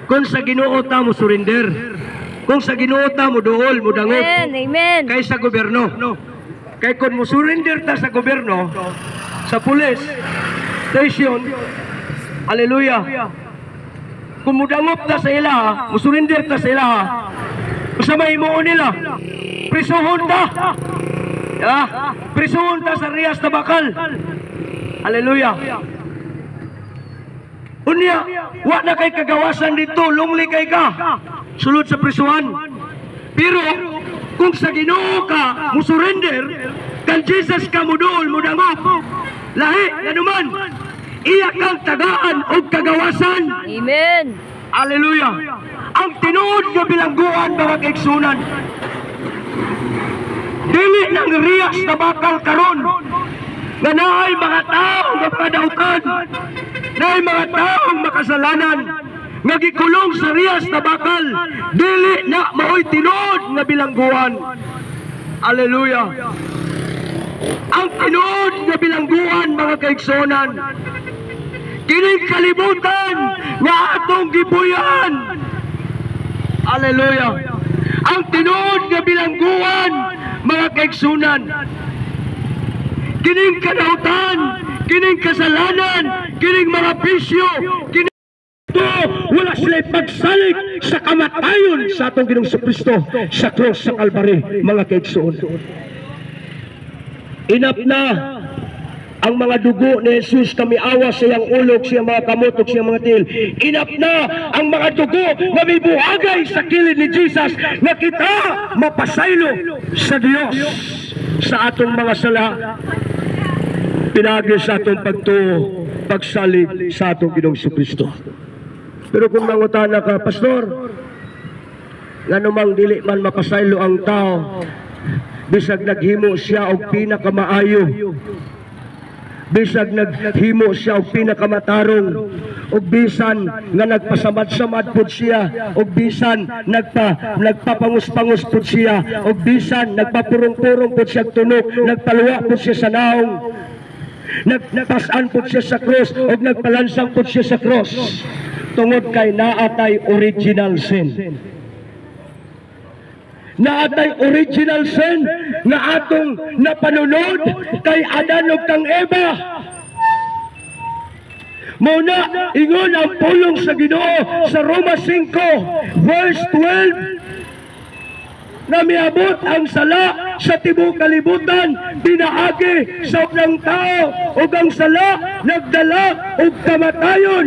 Kung sa Ginoo ta mo surrender. Kung sa Ginoo ta mo duol, mo dangot. Amen. Kay sa gobyerno. Kay kung mo surrender ta sa gobyerno, sa pulis, station, hallelujah. Kung mo dangot ta sa ila, mo surrender ta sa ila, sa mahimuon nila, prisuhon ta. Prisuhon ta sa Riyas na Bakal. Hallelujah. Unya, wa na kay kagawasan dito, lungli kay ka. Sulod sa prisuhan. Pero kung sa Ginoo ka mo surrender, kan Jesus ka mo duol mo dangop. Lahi nanuman, iya kang tagaan og kagawasan. Amen. Hallelujah. Ang tinuod nga bilangguan mga kaigsunan. Dili ng Riyas na Bakal karon. Nga naay mga taong makadautan, naay mga taong makasalanan, nga gikulong sa Riyas na Bakal, dili na maoy tinuod nga bilangguan. Hallelujah. Ang tinuod nga bilangguan mga kaigsunan, kining kalibutan nga atong gibuyan. Hallelujah. Ang tinuod nga bilangguan mga kaigsunan, kining kadautan, kining kasalanan, kining mga bisyo, kining wala sila pagsalig sa kamatayon sa atong Ginoong Kristo sa cross sa Kalbaryo mga kaigsuon. Inap na ang mga dugo ni Jesus kami awa sa iyang ulog, siyang mga kamotok, siyang mga til. Inap na ang mga dugo na may buhagay sa kilid ni Jesus na kita mapasaylo sa Diyos sa atong mga sala. Pinagi sa atong pagsalig sa atong Ginoong Kristo. Pero kung mangutana ka, Pastor, nga namang dili man mapasaylo ang tao, bisag naghimo siya og pinakamaayo, bisag naghimo siya og pinakamatarong, og bisan nga nagpasamad-samad pud siya, og bisan nagpapangus-pangus pud siya, og bisan nagpapurong-purong pud siya tunok, nagpaluwa pud siya sa naong, nagpasan pud siya sa cross, og nagpalansang pud siya sa cross, tungod kay naatay original sin. Naatay original sin na atong napanunod kay Adan ug kang Eva. Muna ingon ang pulong sa Ginoo sa Roma 5 verse 12 na miabot ang sala sa tibuok kalibutan pinaagi sa ubang tao ug ang sala nagdala og kamatayon.